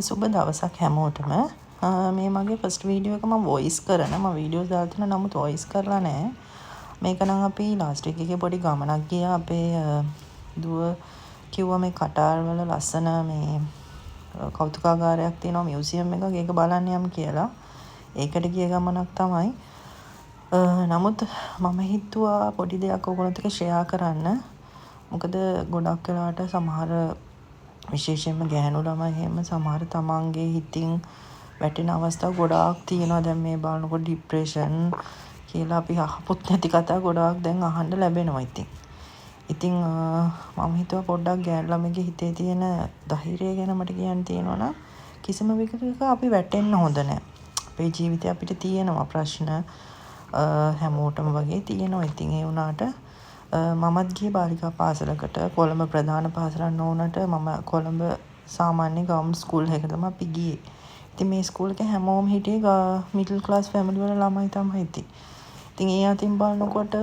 සුබ දවසක් හැමෝටම. මේ මගේ ෆස්ට් වීඩියෝ එක මම වොයිස් කරන. මම වීඩියෝස් දාලා තියෙනවා නමුත් වොයිස් කරලා නැහැ. මේක නම් අපි ලාස්ට් වීක් එකේ පොඩි ගමනක් ගියා. අපේ දුව කිව්වා මේ කටාරවල ලස්සන මේ කෞතුකාගාරයක් තියෙනවා, මියුසියම් එකක්. ඒක බලන්න යමු කියලා. ඒකට ගිය ගමනක් තමයි. නමුත් මම හිතුවා පොඩි දෙයක් ඔයගොල්ලොත් එක්ක ෂෙයා කරන්න. මොකද ගොඩක් වෙලාවට සමහර විශේෂයෙන්ම ගැහැණු ළමයි එහෙම සමහර තමන්ගේ හිතින් වැටෙන අවස්ථා ගොඩාක් තියෙනවා. දැන් මේ බලනකොට ડિප්‍රෙෂන් කියලා අපි අහපොත් නැති කතා ගොඩාක් දැන් අහන්න ලැබෙනවා. ඉතින් මම හිතුවා පොඩ්ඩක් ගැහැණු ළමයිගේ හිතේ තියෙන ධෛර්යය ගැන මට කියන්න තියෙනවා නම් කිසිම විදිහක අපි වැටෙන්න හොඳ නැහැ. අපේ ජීවිතේ අපිට තියෙනවා ප්‍රශ්න හැමෝටම වගේ තියෙනවා. ඉතින් ඒ වුණාට මමත් ගියේ බාලිකා පාසලකට. කොළඹ ප්‍රධාන පාසලක් නොවුනට මම කොළඹ සාමාන්‍ය ගවර්න්මන්ට් ස්කූල් එකකට තමයි අපි ගියේ. ඉතින් මේ ස්කූල් එකේ හැමෝම හිටියේ මිඩල් ක්ලාස් ෆැමිලි වල ළමයි තමයි ඉතින්. ඉතින් ඒ අතින් බලනකොට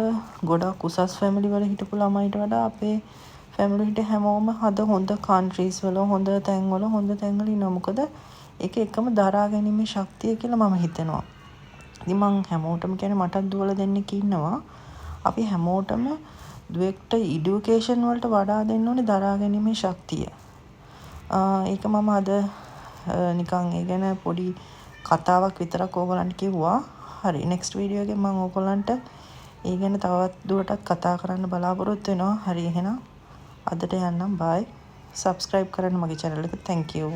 ගොඩක් උසස් ෆැමිලි වල හිටපු ළමයිට වඩා අපේ ෆැමිලි හිටිය හැමෝම හොඳ කන්ට්‍රීස් වල හොඳ තැන්වල ඉන්නවා. මොකද ඒක එකම දරා ගැනීමේ ශක්තිය කියලා මම හිතනවා. ඉතින් මං හැමෝටම කියන්නේ මටත් දුවලා දෙන්නෙක් ඉන්නවා. අපි හැමෝටම දුවෙක්ට ඉඩියුකේෂන් වලට වඩා දෙන්න ඕනේ දරා ගැනීමේ ශක්තිය. ඒක මම අද නිකන් ඒ ගැන පොඩි කතාවක් විතරක් ඕගොල්ලන්ට කිව්වා. හරි, නෙක්ස්ට් වීඩියෝ එකෙන් මම ඕගොල්ලන්ට ඒ ගැන තවත් දුරටත් කතා කරන්න බලාපොරොත්තු වෙනවා. හරි, එහෙනම් අදට යන්නම්. බයි. සබ්ස්ක්‍රයිබ් කරන්න මගේ channel එක. thank you.